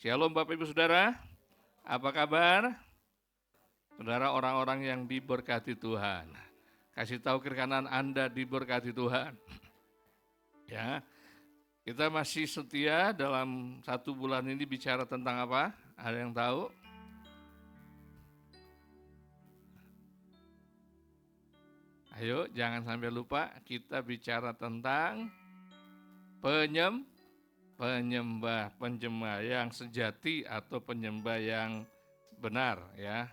Shalom Bapak Ibu Saudara, apa kabar? Saudara orang-orang yang diberkati Tuhan. Kasih tahu kiri kanan Anda diberkati Tuhan. Ya, kita masih setia dalam 1 bulan ini bicara tentang apa? Ada yang tahu? Ayo, jangan sampai lupa kita bicara tentang penyembah yang sejati atau penyembah yang benar ya.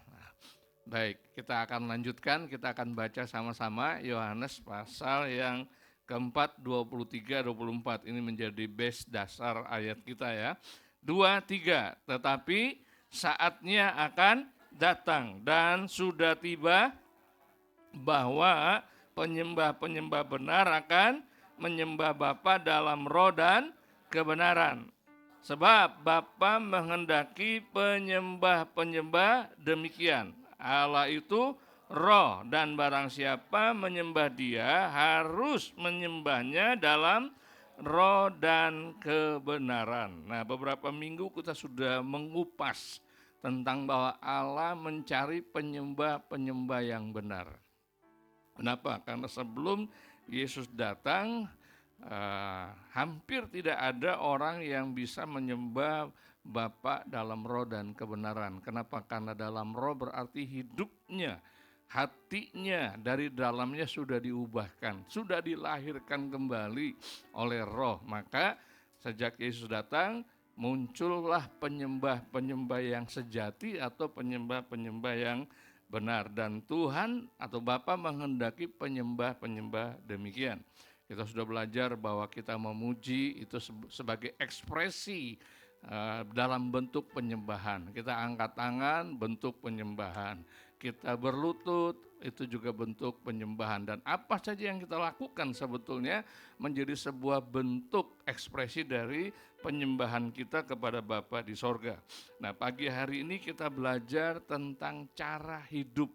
Baik, kita akan lanjutkan, kita akan baca sama-sama Yohanes pasal yang keempat 23-24. Ini menjadi base dasar ayat kita ya. 2-3, tetapi saatnya akan datang dan sudah tiba bahwa penyembah-penyembah benar akan menyembah Bapa dalam roh dan kebenaran. Sebab Bapa menghendaki penyembah-penyembah demikian. Allah itu roh dan barang siapa menyembah Dia harus menyembahnya dalam roh dan kebenaran. Nah, beberapa minggu kita sudah mengupas tentang bahwa Allah mencari penyembah-penyembah yang benar. Kenapa? Karena sebelum Yesus datang, hampir tidak ada orang yang bisa menyembah Bapa dalam roh dan kebenaran. Kenapa? Karena dalam roh berarti hidupnya, hatinya dari dalamnya sudah diubahkan, sudah dilahirkan kembali oleh roh. Maka sejak Yesus datang, muncullah penyembah-penyembah yang sejati atau penyembah-penyembah yang benar. Dan Tuhan atau Bapa menghendaki penyembah-penyembah demikian. Kita sudah belajar bahwa kita memuji itu sebagai ekspresi dalam bentuk penyembahan. Kita angkat tangan, bentuk penyembahan. Kita berlutut, itu juga bentuk penyembahan. Dan apa saja yang kita lakukan sebetulnya menjadi sebuah bentuk ekspresi dari penyembahan kita kepada Bapa di sorga. Nah, pagi hari ini kita belajar tentang cara hidup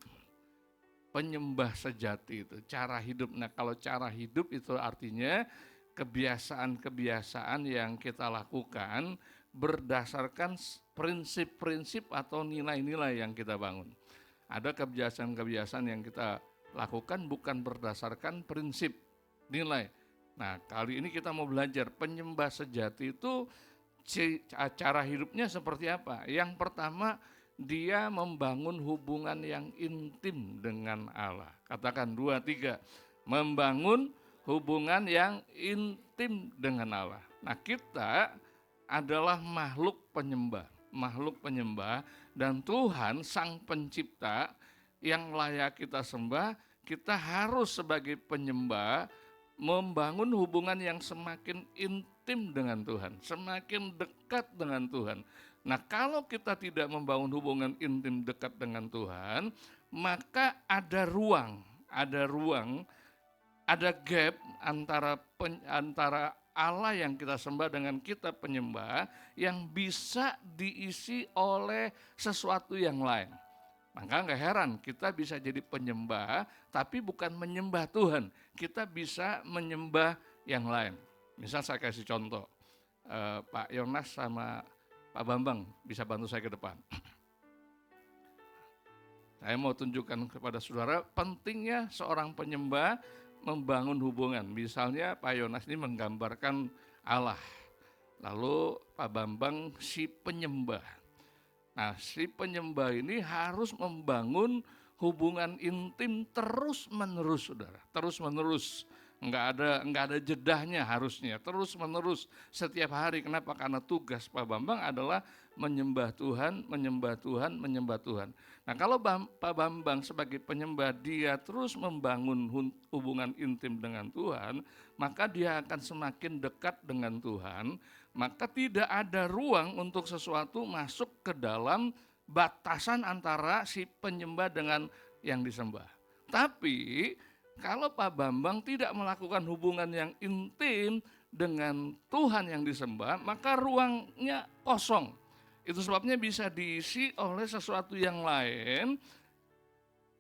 penyembah sejati itu, cara hidup. Nah, kalau cara hidup itu artinya kebiasaan-kebiasaan yang kita lakukan berdasarkan prinsip-prinsip atau nilai-nilai yang kita bangun. Ada kebiasaan-kebiasaan yang kita lakukan bukan berdasarkan prinsip, nilai. Nah, kali ini kita mau belajar penyembah sejati itu cara hidupnya seperti apa. Yang pertama, dia membangun hubungan yang intim dengan Allah. Katakan 2-3, membangun hubungan yang intim dengan Allah. Nah, kita adalah makhluk penyembah, dan Tuhan sang pencipta yang layak kita sembah. Kita harus sebagai penyembah membangun hubungan yang semakin intim dengan Tuhan, semakin dekat dengan Tuhan. Nah, kalau kita tidak membangun hubungan intim dekat dengan Tuhan, maka ada gap antara Allah yang kita sembah dengan kita penyembah yang bisa diisi oleh sesuatu yang lain. Maka nggak heran kita bisa jadi penyembah, tapi bukan menyembah Tuhan. Kita bisa menyembah yang lain. Misal saya kasih contoh, Pak Yonas sama Pak Bambang bisa bantu saya ke depan. Saya mau tunjukkan kepada saudara pentingnya seorang penyembah membangun hubungan. Misalnya Pak Yonas ini menggambarkan Allah, lalu Pak Bambang si penyembah. Nah, si penyembah ini harus membangun hubungan intim terus-menerus, saudara. Terus-menerus. Enggak ada jedahnya harusnya. Terus-menerus setiap hari. Kenapa? Karena tugas Pak Bambang adalah menyembah Tuhan, menyembah Tuhan, menyembah Tuhan. Nah, kalau Pak Bambang sebagai penyembah dia terus membangun hubungan intim dengan Tuhan, maka dia akan semakin dekat dengan Tuhan. Maka tidak ada ruang untuk sesuatu masuk ke dalam batasan antara si penyembah dengan yang disembah. Tapi kalau Pak Bambang tidak melakukan hubungan yang intim dengan Tuhan yang disembah, maka ruangnya kosong. Itu sebabnya bisa diisi oleh sesuatu yang lain.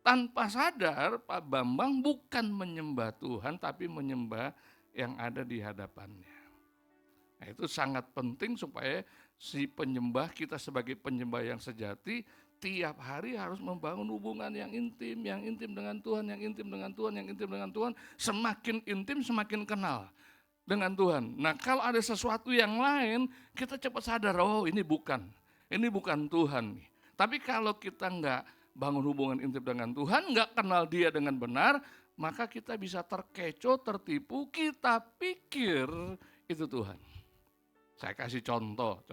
Tanpa sadar Pak Bambang bukan menyembah Tuhan, tapi menyembah yang ada di hadapannya. Nah, itu sangat penting supaya si penyembah, kita sebagai penyembah yang sejati, tiap hari harus membangun hubungan yang intim dengan Tuhan, yang intim dengan Tuhan, yang intim dengan Tuhan. Semakin intim, semakin kenal dengan Tuhan. Nah, kalau ada sesuatu yang lain, kita cepat sadar, oh ini bukan Tuhan. Tapi kalau kita nggak bangun hubungan intim dengan Tuhan, nggak kenal Dia dengan benar, maka kita bisa terkecoh, tertipu, kita pikir itu Tuhan. Saya kasih contoh.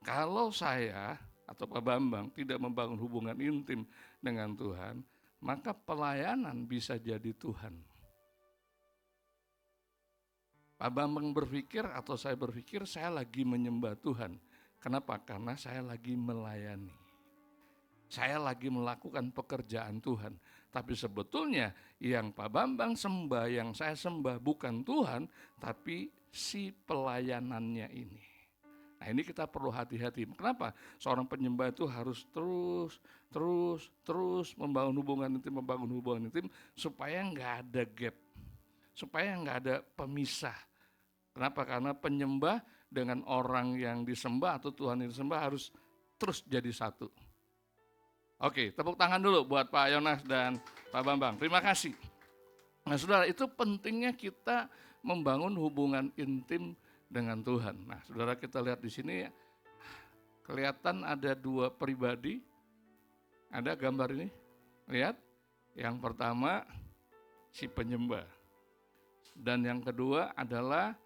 Kalau saya atau Pak Bambang tidak membangun hubungan intim dengan Tuhan, maka pelayanan bisa jadi Tuhan. Pak Bambang berpikir atau saya berpikir saya lagi menyembah Tuhan. Kenapa? Karena saya lagi melayani. Saya lagi melakukan pekerjaan Tuhan. Tapi sebetulnya yang Pak Bambang sembah, yang saya sembah bukan Tuhan, tapi si pelayanannya ini. Nah, ini kita perlu hati-hati. Kenapa? Seorang penyembah itu harus terus membangun hubungan intim, supaya nggak ada gap, supaya nggak ada pemisah. Kenapa? Karena penyembah dengan orang yang disembah atau Tuhan yang disembah harus terus jadi satu. Oke, tepuk tangan dulu buat Pak Yonas dan Pak Bambang. Terima kasih. Nah, saudara, itu pentingnya kita membangun hubungan intim dengan Tuhan. Nah, saudara, kita lihat di sini kelihatan ada dua pribadi. Ada gambar ini. Lihat. Yang pertama si penyembah. Dan yang kedua adalah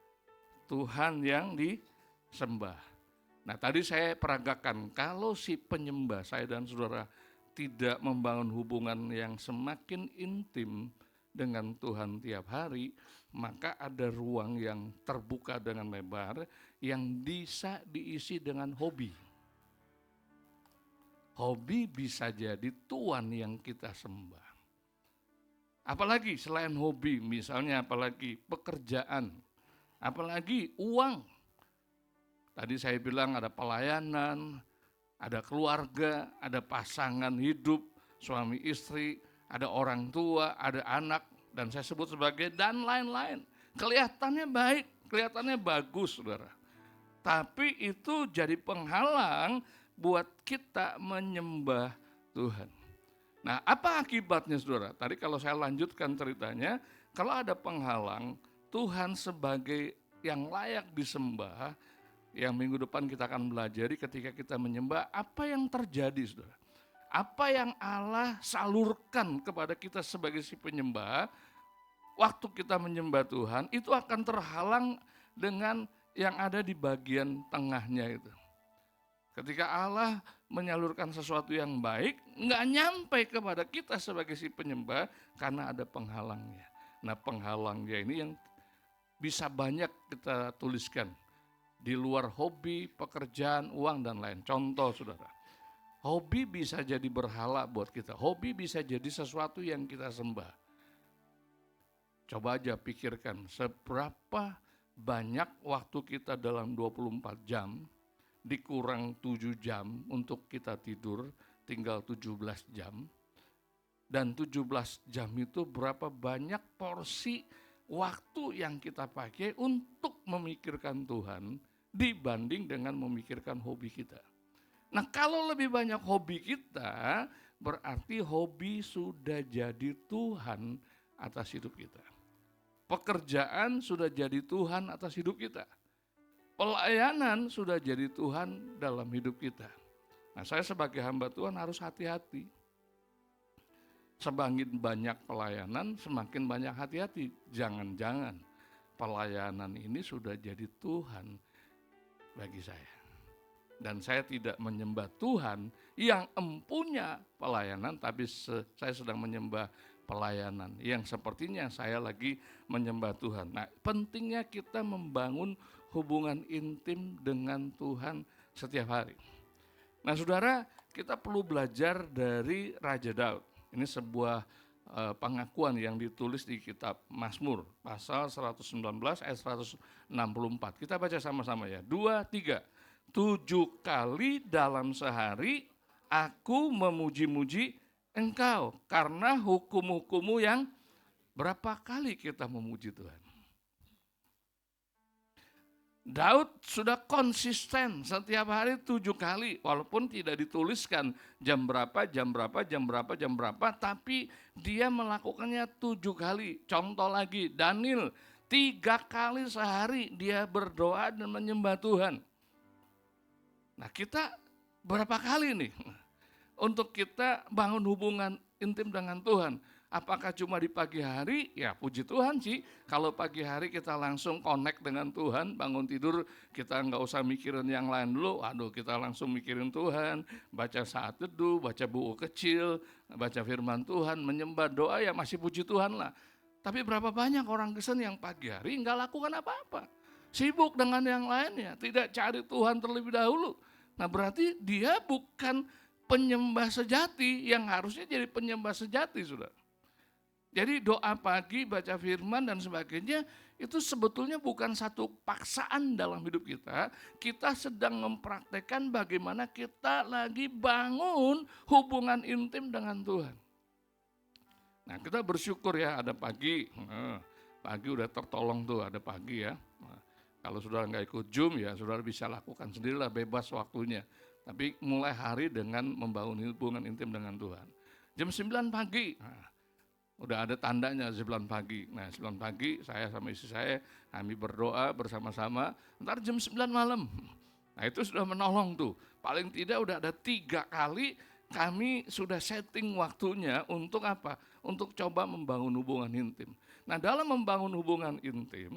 Tuhan yang disembah. Nah, tadi saya peragakan, kalau si penyembah, saya dan saudara tidak membangun hubungan yang semakin intim dengan Tuhan tiap hari, maka ada ruang yang terbuka dengan lebar yang bisa diisi dengan hobi. Hobi bisa jadi Tuhan yang kita sembah. Apalagi selain hobi, misalnya apalagi pekerjaan, apalagi uang. Tadi saya bilang ada pelayanan, ada keluarga, ada pasangan hidup, suami istri, ada orang tua, ada anak, dan saya sebut sebagai dan lain-lain. Kelihatannya baik, kelihatannya bagus, saudara. Tapi itu jadi penghalang buat kita menyembah Tuhan. Nah, apa akibatnya, saudara? Tadi kalau saya lanjutkan ceritanya, kalau ada penghalang, Tuhan sebagai yang layak disembah, yang minggu depan kita akan belajari ketika kita menyembah, apa yang terjadi, saudara? Apa yang Allah salurkan kepada kita sebagai si penyembah, waktu kita menyembah Tuhan, itu akan terhalang dengan yang ada di bagian tengahnya itu. Ketika Allah menyalurkan sesuatu yang baik, nggak nyampe kepada kita sebagai si penyembah karena ada penghalangnya. Nah, penghalangnya ini yang bisa banyak kita tuliskan di luar hobi, pekerjaan, uang, dan lain. Contoh, saudara, hobi bisa jadi berhala buat kita. Hobi bisa jadi sesuatu yang kita sembah. Coba aja pikirkan, seberapa banyak waktu kita dalam 24 jam, dikurang 7 jam untuk kita tidur, tinggal 17 jam. Dan 17 jam itu berapa banyak porsi waktu yang kita pakai untuk memikirkan Tuhan dibanding dengan memikirkan hobi kita. Nah, kalau lebih banyak hobi kita, berarti hobi sudah jadi Tuhan atas hidup kita. Pekerjaan sudah jadi Tuhan atas hidup kita. Pelayanan sudah jadi Tuhan dalam hidup kita. Nah, saya sebagai hamba Tuhan harus hati-hati. Semakin banyak pelayanan, semakin banyak hati-hati. Jangan-jangan pelayanan ini sudah jadi Tuhan bagi saya. Dan saya tidak menyembah Tuhan yang empunya pelayanan, tapi saya sedang menyembah pelayanan yang sepertinya saya lagi menyembah Tuhan. Nah, pentingnya kita membangun hubungan intim dengan Tuhan setiap hari. Nah, saudara, kita perlu belajar dari Raja Daud. Ini sebuah pengakuan yang ditulis di kitab Mazmur, pasal 119 ayat 164. Kita baca sama-sama ya, 2, 3. 7 kali dalam sehari aku memuji-muji Engkau karena hukum-hukum-Mu yang berapa kali kita memuji Tuhan? Daud sudah konsisten setiap hari 7 kali, walaupun tidak dituliskan jam berapa, jam berapa, jam berapa, jam berapa, tapi dia melakukannya 7 kali. Contoh lagi, Daniel 3 kali sehari dia berdoa dan menyembah Tuhan. Nah kita berapa kali nih untuk kita bangun hubungan intim dengan Tuhan? Apakah cuma di pagi hari? Ya puji Tuhan sih, kalau pagi hari kita langsung connect dengan Tuhan, bangun tidur kita nggak usah mikirin yang lain dulu, aduh kita langsung mikirin Tuhan, baca saat teduh, baca buku kecil, baca firman Tuhan, menyembah doa, ya masih puji Tuhan lah. Tapi berapa banyak orang Kristen yang pagi hari nggak lakukan apa-apa, sibuk dengan yang lainnya, tidak cari Tuhan terlebih dahulu. Nah berarti dia bukan penyembah sejati yang harusnya jadi penyembah sejati, saudara. Jadi doa pagi, baca firman dan sebagainya itu sebetulnya bukan satu paksaan dalam hidup kita. Kita sedang mempraktekkan bagaimana kita lagi bangun hubungan intim dengan Tuhan. Nah kita bersyukur ya ada pagi, pagi udah tertolong tuh ada pagi ya. Nah, kalau saudara nggak ikut Zoom ya saudara bisa lakukan sendirilah, bebas waktunya. Tapi mulai hari dengan membangun hubungan intim dengan Tuhan. Jam 9 pagi, udah ada tandanya 9 pagi. Nah 9 pagi saya sama istri saya, kami berdoa bersama-sama, ntar jam 9 malam. Nah itu sudah menolong tuh, paling tidak udah ada 3 kali kami sudah setting waktunya untuk apa? Untuk coba membangun hubungan intim. Nah dalam membangun hubungan intim,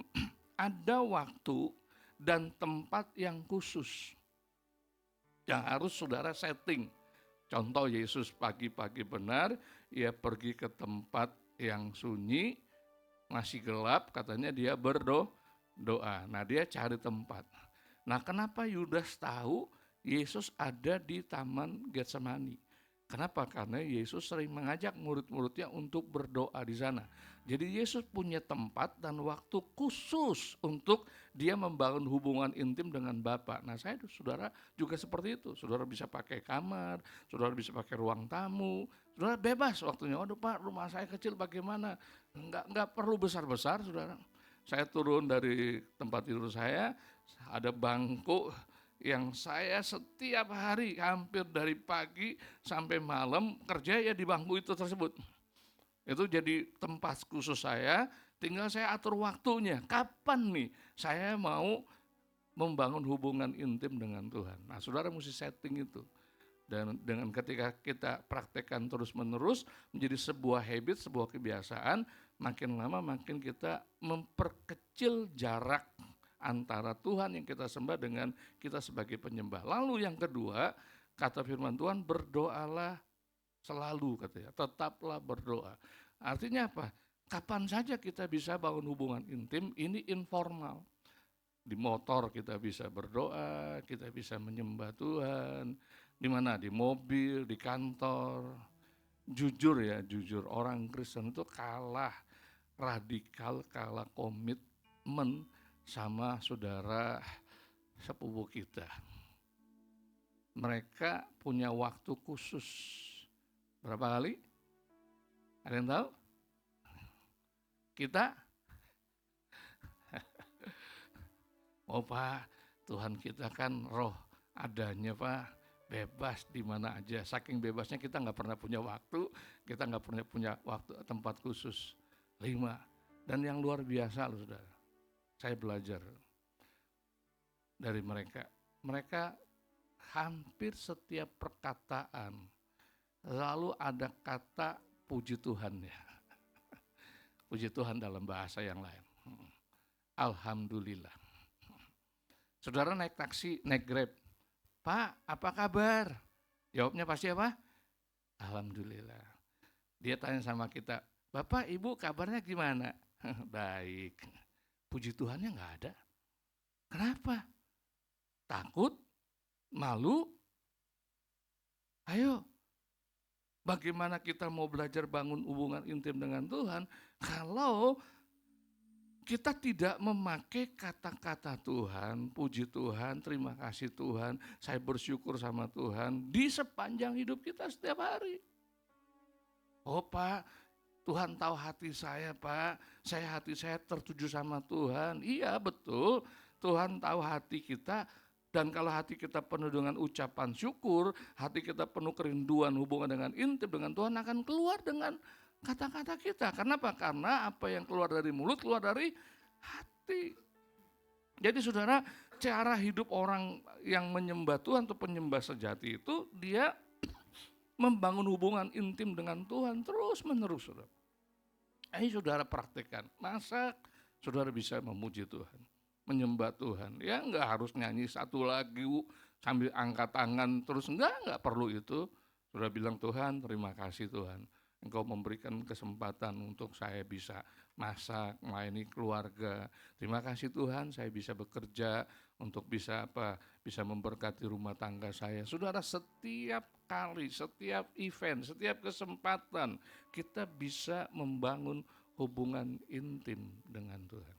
ada waktu dan tempat yang khusus yang harus saudara setting. Contoh Yesus pagi-pagi benar, ia pergi ke tempat yang sunyi, masih gelap, katanya dia berdoa. Nah dia cari tempat. Nah kenapa Yudas tahu Yesus ada di Taman Getsemani? Kenapa? Karena Yesus sering mengajak murid-muridnya untuk berdoa di sana. Jadi Yesus punya tempat dan waktu khusus untuk dia membangun hubungan intim dengan Bapa. Nah saya saudara juga seperti itu. Saudara bisa pakai kamar, saudara bisa pakai ruang tamu, saudara bebas waktunya. Waduh Pak, rumah saya kecil bagaimana? Enggak perlu besar-besar saudara. Saya turun dari tempat tidur saya, ada bangku yang saya setiap hari hampir dari pagi sampai malam kerja ya di bangku itu tersebut. Itu jadi tempat khusus saya, tinggal saya atur waktunya. Kapan nih saya mau membangun hubungan intim dengan Tuhan. Nah saudara mesti setting itu. Dan dengan ketika kita praktekkan terus-menerus menjadi sebuah habit, sebuah kebiasaan, makin lama makin kita memperkecil jarak antara Tuhan yang kita sembah dengan kita sebagai penyembah. Lalu yang kedua, kata firman Tuhan, berdoalah selalu, katanya, tetaplah berdoa. Artinya apa? Kapan saja kita bisa bangun hubungan intim, ini informal. Di motor kita bisa berdoa, kita bisa menyembah Tuhan. Di mana? Di mobil, di kantor. Jujur ya, jujur orang Kristen itu kalah radikal, kalah komitmen sama saudara sepupu kita. Mereka punya waktu khusus. Berapa kali? Ada yang tahu? Kita? Oh Pak, Tuhan kita kan roh adanya Pak, bebas di mana aja. Saking bebasnya kita nggak pernah punya waktu, kita nggak pernah punya waktu tempat khusus. 5. Dan yang luar biasa loh saudara, saya belajar dari mereka. Mereka hampir setiap perkataan lalu ada kata puji Tuhan ya. Puji Tuhan dalam bahasa yang lain. Alhamdulillah. Saudara naik taksi, naik Grab. Pak, apa kabar? Jawabnya pasti apa? Alhamdulillah. Dia tanya sama kita, Bapak, Ibu kabarnya gimana? Baik. Puji Tuhannya nggak ada. Kenapa? Takut? Malu? Ayo, bagaimana kita mau belajar bangun hubungan intim dengan Tuhan kalau kita tidak memakai kata-kata Tuhan, puji Tuhan, terima kasih Tuhan, saya bersyukur sama Tuhan di sepanjang hidup kita setiap hari. Oh Pak, Tuhan tahu hati saya Pak, hati saya tertuju sama Tuhan. Iya betul, Tuhan tahu hati kita, dan kalau hati kita penuh dengan ucapan syukur, hati kita penuh kerinduan hubungan dengan intim dengan Tuhan, akan keluar dengan kata-kata kita. Kenapa? Karena apa yang keluar dari mulut, keluar dari hati. Jadi saudara, cara hidup orang yang menyembah Tuhan atau penyembah sejati itu, dia membangun hubungan intim dengan Tuhan terus menerus, saudara. Ayo saudara praktekkan, masa saudara bisa memuji Tuhan, menyembah Tuhan. Ya enggak harus nyanyi satu lagu sambil angkat tangan terus, enggak perlu itu. Saudara bilang, Tuhan terima kasih Tuhan, Engkau memberikan kesempatan untuk saya bisa masak, melayani keluarga. Terima kasih Tuhan, saya bisa bekerja untuk bisa memberkati rumah tangga saya. Saudara, setiap kali, setiap event, setiap kesempatan kita bisa membangun hubungan intim dengan Tuhan.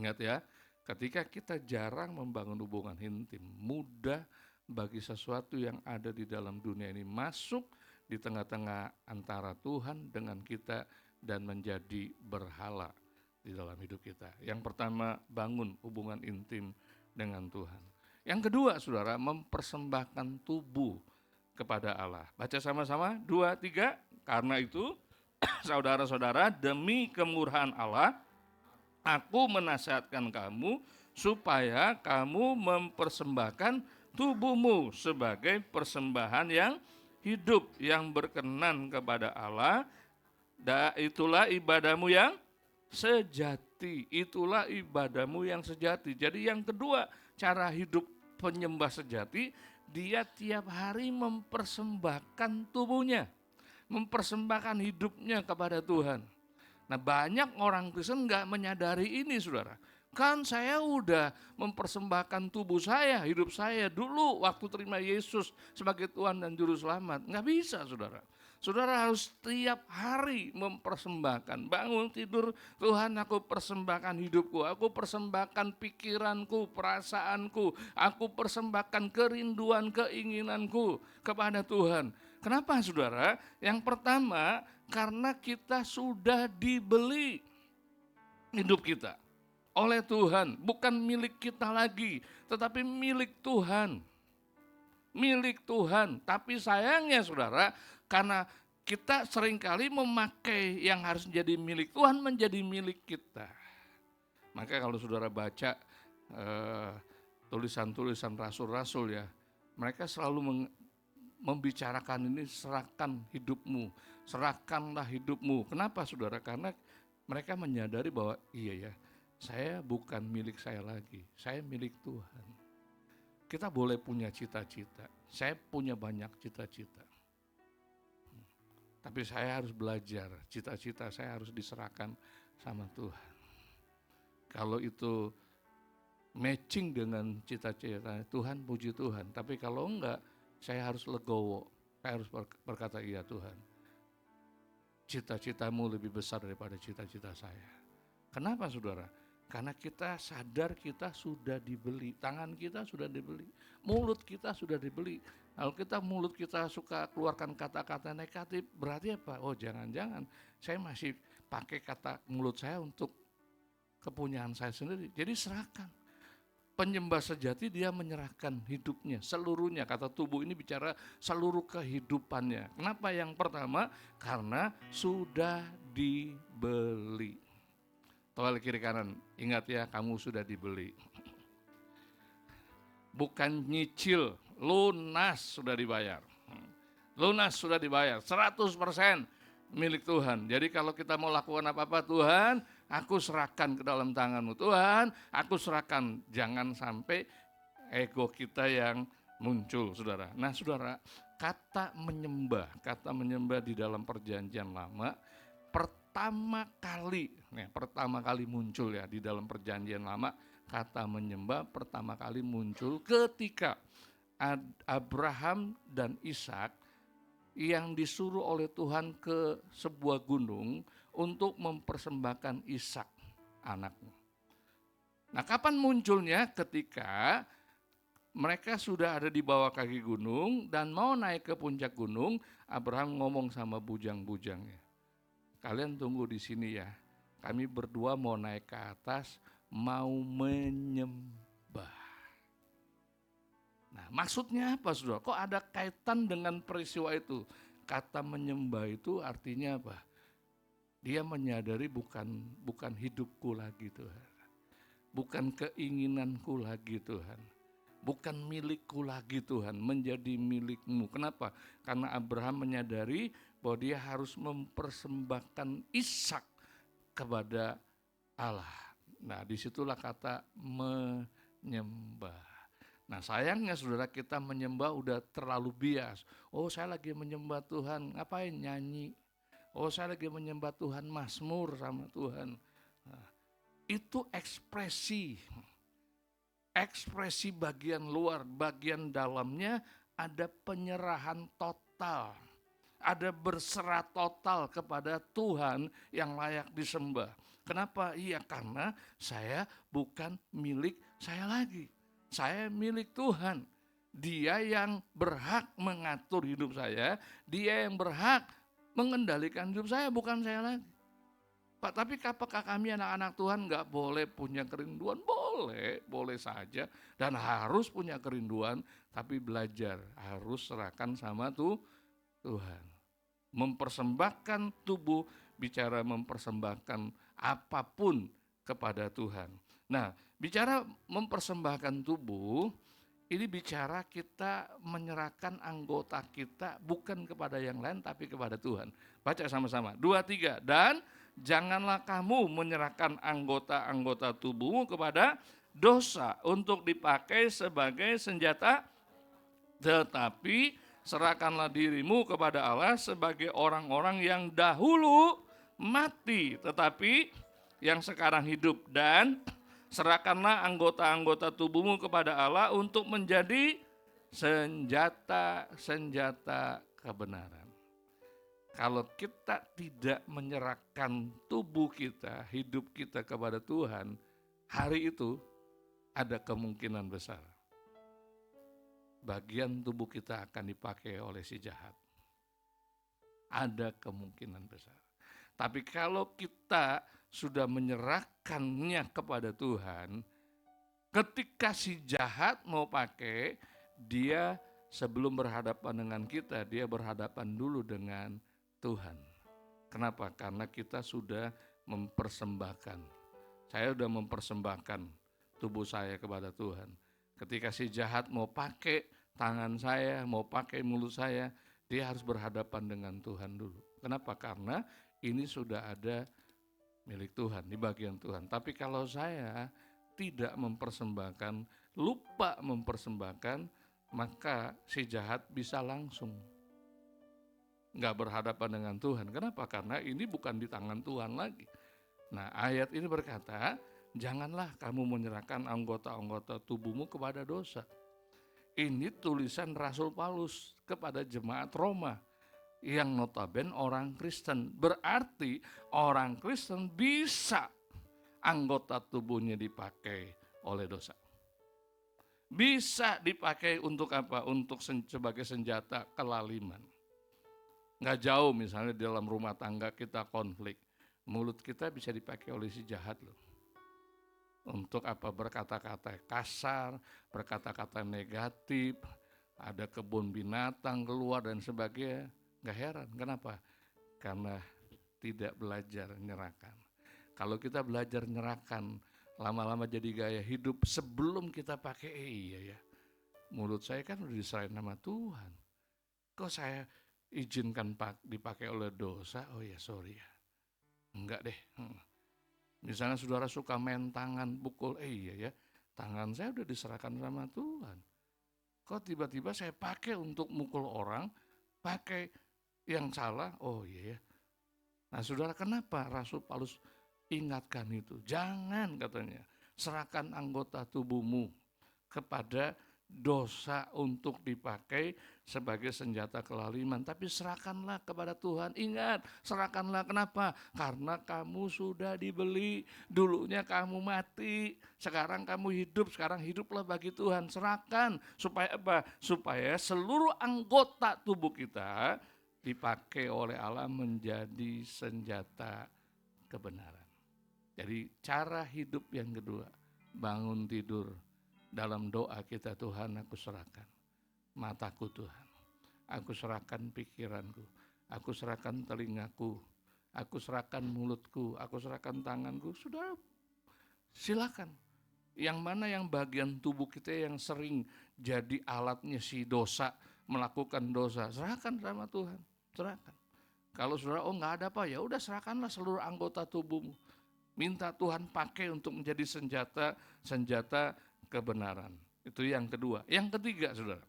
Ingat ya, ketika kita jarang membangun hubungan intim, mudah bagi sesuatu yang ada di dalam dunia ini masuk di tengah-tengah antara Tuhan dengan kita dan menjadi berhala di dalam hidup kita. Yang pertama, bangun hubungan intim dengan Tuhan. Yang kedua, saudara, mempersembahkan tubuh kepada Allah. Baca sama-sama, 2, 3. Karena itu, saudara-saudara, demi kemurahan Allah, aku menasihatkan kamu supaya kamu mempersembahkan tubuhmu sebagai persembahan yang hidup, yang berkenan kepada Allah. Itulah ibadahmu yang sejati. Itulah ibadahmu yang sejati. Jadi yang kedua, cara hidup penyembah sejati, dia tiap hari mempersembahkan tubuhnya, mempersembahkan hidupnya kepada Tuhan. Nah, banyak orang Kristen nggak menyadari ini, saudara. Kan saya udah mempersembahkan tubuh saya, hidup saya dulu waktu terima Yesus sebagai Tuhan dan Juru Selamat. Nggak bisa, saudara. Saudara harus tiap hari mempersembahkan. Bangun tidur, Tuhan aku persembahkan hidupku, aku persembahkan pikiranku, perasaanku, aku persembahkan kerinduan, keinginanku kepada Tuhan. Kenapa saudara? Yang pertama, karena kita sudah dibeli hidup kita oleh Tuhan. Bukan milik kita lagi, tetapi milik Tuhan. Milik Tuhan. Tapi sayangnya saudara, karena kita seringkali memakai yang harus menjadi milik Tuhan menjadi milik kita. Maka kalau saudara baca tulisan-tulisan rasul-rasul ya, mereka selalu membicarakan ini, serahkan hidupmu, serahkanlah hidupmu. Kenapa saudara? Karena mereka menyadari bahwa iya ya, saya bukan milik saya lagi, saya milik Tuhan. Kita boleh punya cita-cita, saya punya banyak cita-cita. Tapi saya harus belajar, cita-cita saya harus diserahkan sama Tuhan. Kalau itu matching dengan cita-cita Tuhan, puji Tuhan. Tapi kalau enggak, saya harus legowo, saya harus berkata, iya Tuhan, cita-citamu lebih besar daripada cita-cita saya. Kenapa saudara? Karena kita sadar kita sudah dibeli, tangan kita sudah dibeli, mulut kita sudah dibeli. Kalau mulut kita suka keluarkan kata-kata negatif, berarti apa? Oh jangan-jangan saya masih pakai kata mulut saya untuk kepunyaan saya sendiri. Jadi serahkan. Penyembah sejati dia menyerahkan hidupnya, seluruhnya. Kata tubuh ini bicara seluruh kehidupannya. Kenapa yang pertama? Karena sudah dibeli. Tolak kiri kanan, ingat ya, kamu sudah dibeli. Bukan nyicil, lunas sudah dibayar. Lunas sudah dibayar, 100% milik Tuhan. Jadi kalau kita mau lakukan apa-apa, Tuhan, aku serahkan ke dalam tangan-Mu. Tuhan, aku serahkan. Jangan sampai ego kita yang muncul, saudara. Nah, saudara, kata menyembah di dalam perjanjian lama, pertama kali muncul ya di dalam perjanjian lama, kata menyembah pertama kali muncul ketika Abraham dan Ishak yang disuruh oleh Tuhan ke sebuah gunung untuk mempersembahkan Ishak anaknya. Nah, kapan munculnya? Ketika mereka sudah ada di bawah kaki gunung dan mau naik ke puncak gunung, Abraham ngomong sama bujang-bujangnya, kalian tunggu di sini ya, kami berdua mau naik ke atas, mau menyembah. Nah, maksudnya apa, saudara? Kok ada kaitan dengan peristiwa itu? Kata menyembah itu artinya apa? Dia menyadari bukan hidupku lagi Tuhan. Bukan keinginanku lagi Tuhan. Bukan milikku lagi Tuhan, menjadi milikmu. Kenapa? Karena Abraham menyadari bahwa dia harus mempersembahkan Ishak kepada Allah. Nah, disitulah kata menyembah. Nah, sayangnya saudara, kita menyembah udah terlalu bias. Oh, saya lagi menyembah Tuhan, ngapain nyanyi? Oh, saya lagi menyembah Tuhan, mazmur sama Tuhan. Nah, itu ekspresi bagian luar, bagian dalamnya ada penyerahan total. Ada berserah total kepada Tuhan yang layak disembah. Kenapa? Iya, karena saya bukan milik saya lagi. Saya milik Tuhan. Dia yang berhak mengatur hidup saya. Dia yang berhak mengendalikan hidup saya, bukan saya lagi. Pak, tapi apakah kami anak-anak Tuhan nggak boleh punya kerinduan? Boleh saja. Dan harus punya kerinduan, tapi belajar. Harus serahkan sama Tuhan. Mempersembahkan tubuh, bicara mempersembahkan apapun kepada Tuhan. Nah, bicara mempersembahkan tubuh, ini bicara kita menyerahkan anggota kita bukan kepada yang lain tapi kepada Tuhan. Baca sama-sama, 2, 3. Dan janganlah kamu menyerahkan anggota-anggota tubuhmu kepada dosa untuk dipakai sebagai senjata, tetapi serahkanlah dirimu kepada Allah sebagai orang-orang yang dahulu mati, tetapi yang sekarang hidup. Dan serahkanlah anggota-anggota tubuhmu kepada Allah untuk menjadi senjata-senjata kebenaran. Kalau kita tidak menyerahkan tubuh kita, hidup kita kepada Tuhan, hari itu ada kemungkinan besar bagian tubuh kita akan dipakai oleh si jahat. Ada kemungkinan besar. Tapi kalau kita sudah menyerahkannya kepada Tuhan, ketika si jahat mau pakai, dia sebelum berhadapan dengan kita, dia berhadapan dulu dengan Tuhan. Kenapa? Karena kita sudah mempersembahkan. Saya sudah mempersembahkan tubuh saya kepada Tuhan. Ketika si jahat mau pakai tangan saya, mau pakai mulut saya, dia harus berhadapan dengan Tuhan dulu. Kenapa? Karena ini sudah ada milik Tuhan, di bagian Tuhan. Tapi kalau saya tidak mempersembahkan, lupa mempersembahkan, maka si jahat bisa langsung nggak berhadapan dengan Tuhan. Kenapa? Karena ini bukan di tangan Tuhan lagi. Nah, ayat ini berkata, janganlah kamu menyerahkan anggota-anggota tubuhmu kepada dosa. Ini tulisan Rasul Paulus kepada jemaat Roma yang notabene orang Kristen. Berarti orang Kristen bisa anggota tubuhnya dipakai oleh dosa. Bisa dipakai untuk apa? Untuk sebagai senjata kelaliman. Nggak jauh misalnya di dalam rumah tangga kita konflik. Mulut kita bisa dipakai oleh si jahat loh. Untuk apa? Berkata-kata kasar, berkata-kata negatif, ada kebun binatang keluar dan sebagainya. Gak heran, kenapa? Karena tidak belajar nyerahkan. Kalau kita belajar nyerahkan, lama-lama jadi gaya hidup sebelum kita pakai, iya ya, mulut saya kan udah diserahin sama Tuhan. Kok saya izinkan dipakai oleh dosa? Oh ya sorry ya, enggak deh. Misalnya saudara suka main tangan, pukul, iya ya, tangan saya udah diserahkan sama Tuhan. Kok tiba-tiba saya pakai untuk mukul orang, pakai yang salah, oh iya ya. Nah saudara, kenapa Rasul Paulus ingatkan itu? Jangan katanya, serahkan anggota tubuhmu kepada dosa untuk dipakai sebagai senjata kelaliman. Tapi serahkanlah kepada Tuhan. Ingat, serahkanlah. Kenapa? Karena kamu sudah dibeli. Dulunya kamu mati, sekarang kamu hidup. Sekarang hiduplah bagi Tuhan. Serahkan. Supaya apa? Supaya seluruh anggota tubuh kita dipakai oleh Allah menjadi senjata kebenaran. Jadi cara hidup yang kedua, bangun tidur dalam doa kita, Tuhan aku serahkan mataku Tuhan, aku serahkan pikiranku, aku serahkan telingaku, aku serahkan mulutku, aku serahkan tanganku. Sudah, silakan. Yang mana yang bagian tubuh kita yang sering jadi alatnya si dosa, melakukan dosa, serahkan sama Tuhan, serahkan. Kalau saudara, oh nggak ada apa, ya udah serahkanlah seluruh anggota tubuhmu. Minta Tuhan pakai untuk menjadi senjata kebenaran. Itu yang kedua. Yang ketiga, saudara.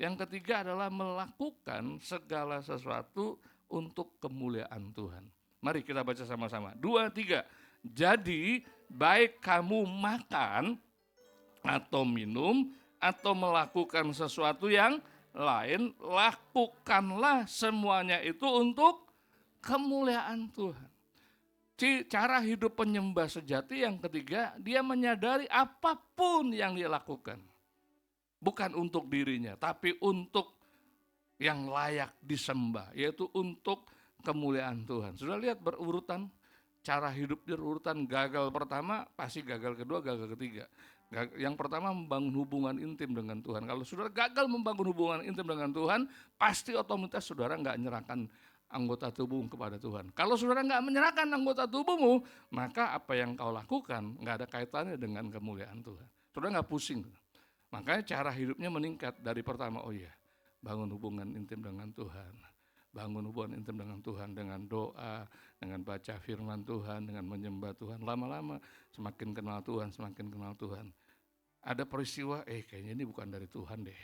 Yang ketiga adalah melakukan segala sesuatu untuk kemuliaan Tuhan. Mari kita baca sama-sama. 2, 3. Jadi baik kamu makan atau minum atau melakukan sesuatu yang lain, lakukanlah semuanya itu untuk kemuliaan Tuhan. Cara hidup penyembah sejati yang ketiga, dia menyadari apapun yang dia lakukan, bukan untuk dirinya, tapi untuk yang layak disembah, yaitu untuk kemuliaan Tuhan. Sudah lihat berurutan, cara hidup berurutan, gagal pertama, pasti gagal kedua, gagal ketiga. Yang pertama membangun hubungan intim dengan Tuhan. Kalau saudara gagal membangun hubungan intim dengan Tuhan, pasti otomatis saudara nggak menyerahkan anggota tubuhmu kepada Tuhan. Kalau saudara nggak menyerahkan anggota tubuhmu, maka apa yang kau lakukan nggak ada kaitannya dengan kemuliaan Tuhan. Saudara nggak pusing. Makanya cara hidupnya meningkat dari pertama, oh iya, bangun hubungan intim dengan Tuhan. Bangun hubungan intim dengan Tuhan, dengan doa, dengan baca firman Tuhan, dengan menyembah Tuhan. Lama-lama semakin kenal Tuhan, semakin kenal Tuhan. Ada peristiwa, kayaknya ini bukan dari Tuhan deh.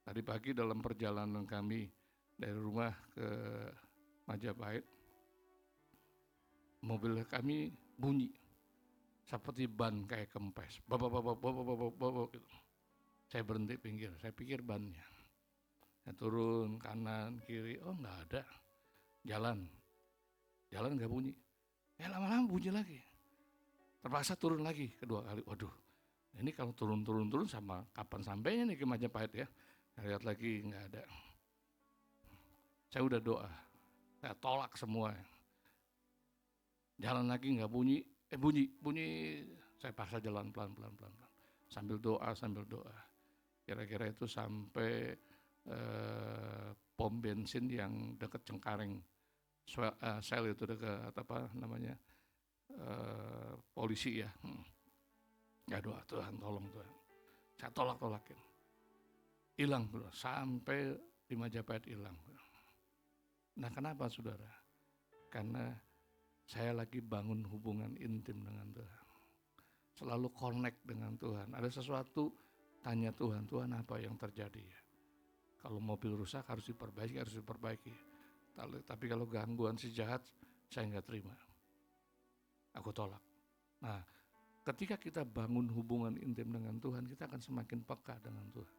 Tadi pagi dalam perjalanan kami dari rumah ke Majapahit, mobil kami bunyi seperti ban kayak kempes. Gitu. Saya berhenti pinggir, saya pikir bannya. Saya turun kanan kiri, oh nggak ada. Jalan nggak bunyi. Lama-lama bunyi lagi. Terpaksa turun lagi kedua kali. Waduh, ini kalau turun sama kapan sampainya nih ke Majapahit ya. Saya lihat lagi nggak ada. Saya udah doa, saya tolak semua. Jalan lagi nggak bunyi, bunyi. Saya paksa jalan pelan. Sambil doa. Kira-kira itu sampai pom bensin yang dekat Cengkareng, sel itu dekat apa namanya, polisi ya. Ya doa, Tuhan tolong Tuhan. Saya tolak-tolakin. Hilang sampai di Majapahit hilang. Nah kenapa saudara? Karena saya lagi bangun hubungan intim dengan Tuhan. Selalu connect dengan Tuhan. Ada sesuatu, tanya Tuhan, Tuhan apa yang terjadi ya? Kalau mobil rusak harus diperbaiki. Tapi kalau gangguan si jahat, saya nggak terima. Aku tolak. Nah, ketika kita bangun hubungan intim dengan Tuhan, kita akan semakin peka dengan Tuhan.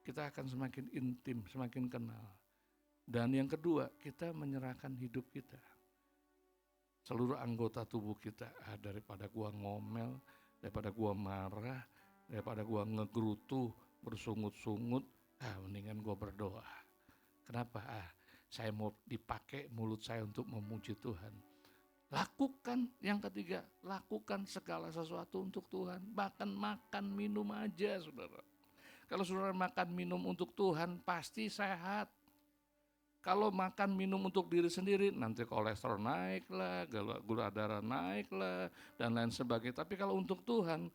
Kita akan semakin intim, semakin kenal. Dan yang kedua, kita menyerahkan hidup kita. Seluruh anggota tubuh kita, daripada gua ngomel, daripada gua marah, daripada gua ngegerutu, bersungut-sungut, mendingan gua berdoa. Kenapa? Saya mau dipakai mulut saya untuk memuji Tuhan. Lakukan yang ketiga, lakukan segala sesuatu untuk Tuhan. Bahkan makan minum aja saudara. Kalau saudara makan minum untuk Tuhan pasti sehat. Kalau makan minum untuk diri sendiri nanti kolesterol naik lah, gula darah naik lah, dan lain sebagainya. Tapi kalau untuk Tuhan,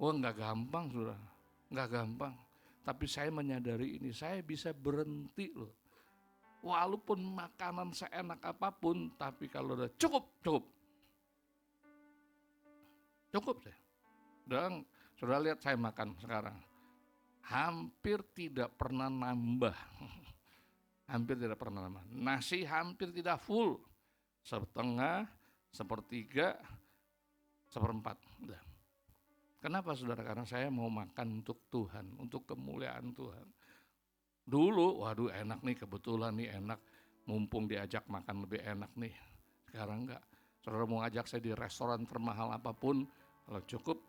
nggak gampang saudara, nggak gampang. Tapi saya menyadari ini, saya bisa berhenti loh. Walaupun makanan seenak apapun, tapi kalau udah cukup saya. Dan saudara lihat saya makan sekarang, hampir tidak pernah nambah. Hampir tidak pernah nambah. Nasi hampir tidak full, setengah, sepertiga, seperempat. Udah. Kenapa saudara? Karena saya mau makan untuk Tuhan, untuk kemuliaan Tuhan. Dulu, waduh enak nih, kebetulan nih enak, mumpung diajak makan lebih enak nih. Sekarang enggak. Saudara mau ajak saya di restoran termahal apapun, kalau cukup.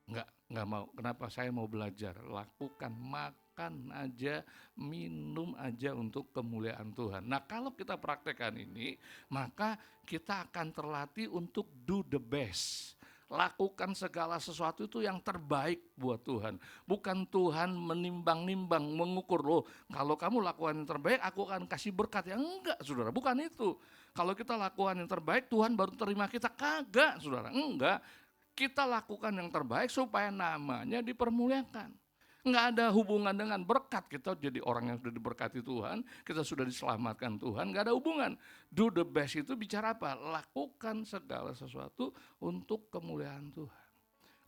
Enggak mau. Kenapa? Saya mau belajar, lakukan, makan aja, minum aja untuk kemuliaan Tuhan. Nah, kalau kita praktekkan ini, maka kita akan terlatih untuk do the best. Lakukan segala sesuatu itu yang terbaik buat Tuhan. Bukan Tuhan menimbang-nimbang, mengukur, loh kalau kamu lakukan yang terbaik aku akan kasih berkat. Ya enggak saudara, bukan itu. Kalau kita lakukan yang terbaik Tuhan baru terima kita, kagak saudara, enggak. Kita lakukan yang terbaik supaya namanya dipermuliakan. Enggak ada hubungan dengan berkat, kita jadi orang yang sudah diberkati Tuhan, kita sudah diselamatkan Tuhan, enggak ada hubungan. Do the best itu bicara apa? Lakukan segala sesuatu untuk kemuliaan Tuhan.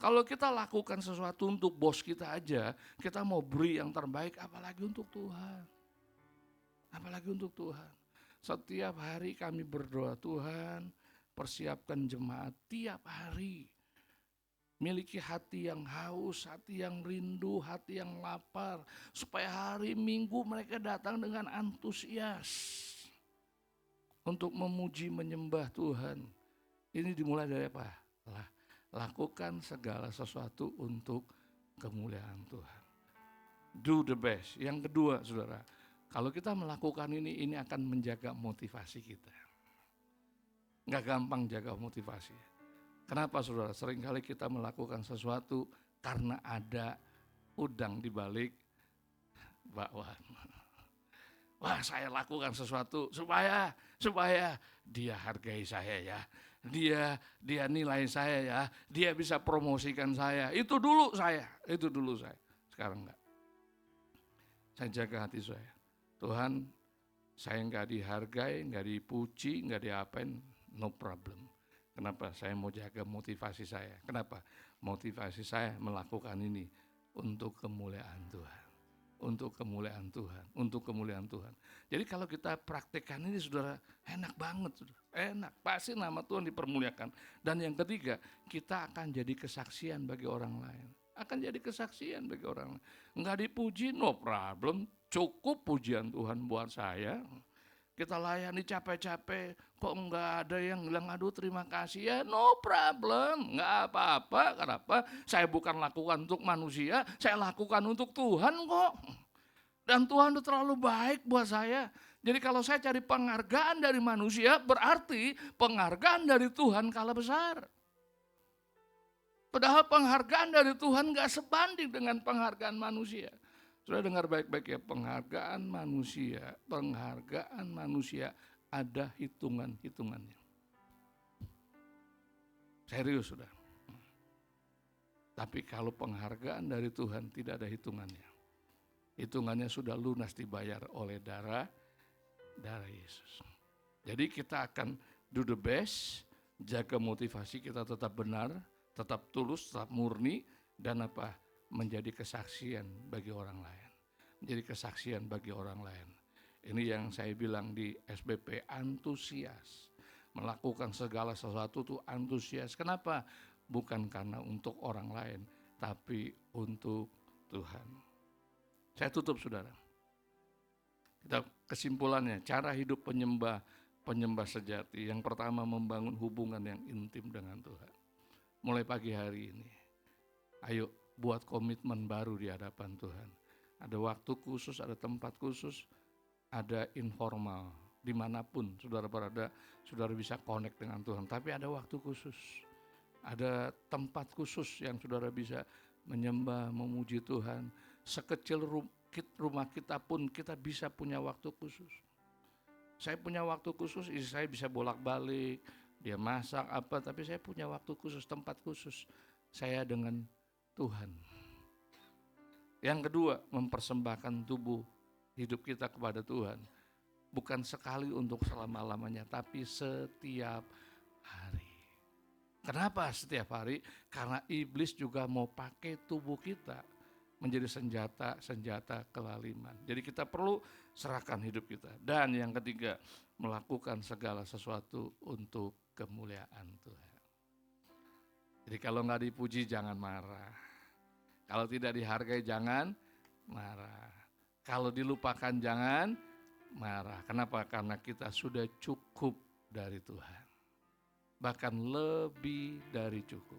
Kalau kita lakukan sesuatu untuk bos kita aja, kita mau beri yang terbaik, apalagi untuk Tuhan. Apalagi untuk Tuhan. Setiap hari kami berdoa, Tuhan persiapkan jemaat tiap hari. Miliki hati yang haus, hati yang rindu, hati yang lapar. Supaya hari Minggu mereka datang dengan antusias untuk memuji, menyembah Tuhan. Ini dimulai dari apa? Lakukan segala sesuatu untuk kemuliaan Tuhan. Do the best. Yang kedua, saudara, kalau kita melakukan ini akan menjaga motivasi kita. Nggak gampang jaga motivasi. Kenapa saudara? Seringkali kita melakukan sesuatu karena ada udang di balik bakwan. Wah, saya lakukan sesuatu supaya dia hargai saya ya. Dia nilai saya ya. Dia bisa promosikan saya. Itu dulu saya. Sekarang enggak. Saya jaga hati saya. Tuhan, saya enggak dihargai, enggak dipuji, enggak diapain, no problem. Kenapa? Saya mau jaga motivasi saya. Kenapa? Motivasi saya melakukan ini untuk kemuliaan Tuhan. Untuk kemuliaan Tuhan. Untuk kemuliaan Tuhan. Jadi kalau kita praktekkan ini saudara, enak banget. Saudara. Enak, pasti nama Tuhan dipermuliakan. Dan yang ketiga, kita akan jadi kesaksian bagi orang lain. Akan jadi kesaksian bagi orang lain. Enggak dipuji, no problem. Cukup pujian Tuhan buat saya. Kita layani capek-capek, kok enggak ada yang bilang aduh terima kasih ya, no problem, enggak apa-apa. Kenapa? Saya bukan lakukan untuk manusia, saya lakukan untuk Tuhan kok. Dan Tuhan itu terlalu baik buat saya. Jadi kalau saya cari penghargaan dari manusia, berarti penghargaan dari Tuhan kalah besar. Padahal penghargaan dari Tuhan enggak sebanding dengan penghargaan manusia. Sudah dengar baik-baik ya, penghargaan manusia ada hitungan-hitungannya. Serius sudah. Tapi kalau penghargaan dari Tuhan tidak ada hitungannya. Hitungannya sudah lunas dibayar oleh darah Yesus. Jadi kita akan do the best, jaga motivasi kita tetap benar, tetap tulus, tetap murni, dan menjadi kesaksian bagi orang lain. Menjadi kesaksian bagi orang lain. Ini yang saya bilang di SBP, antusias. Melakukan segala sesuatu itu antusias. Kenapa? Bukan karena untuk orang lain, tapi untuk Tuhan. Saya tutup saudara. Kita kesimpulannya, cara hidup penyembah sejati. Yang pertama, membangun hubungan yang intim dengan Tuhan. Mulai pagi hari ini, ayo buat komitmen baru di hadapan Tuhan. Ada waktu khusus, ada tempat khusus, ada informal. Dimanapun saudara berada, saudara bisa connect dengan Tuhan. Tapi ada waktu khusus, ada tempat khusus yang saudara bisa menyembah, memuji Tuhan. Sekecil rumah kita pun kita bisa punya waktu khusus. Saya punya waktu khusus, istri saya bisa bolak-balik, dia masak tapi saya punya waktu khusus, tempat khusus. Saya dengan Tuhan. Yang kedua, mempersembahkan tubuh hidup kita kepada Tuhan. Bukan sekali untuk selama-lamanya, tapi setiap hari. Kenapa setiap hari? Karena iblis juga mau pakai tubuh kita menjadi senjata kelaliman. Jadi kita perlu serahkan hidup kita. Dan yang ketiga, melakukan segala sesuatu untuk kemuliaan Tuhan. Jadi kalau nggak dipuji jangan marah. Kalau tidak dihargai jangan marah. Kalau dilupakan jangan marah. Kenapa? Karena kita sudah cukup dari Tuhan. Bahkan lebih dari cukup.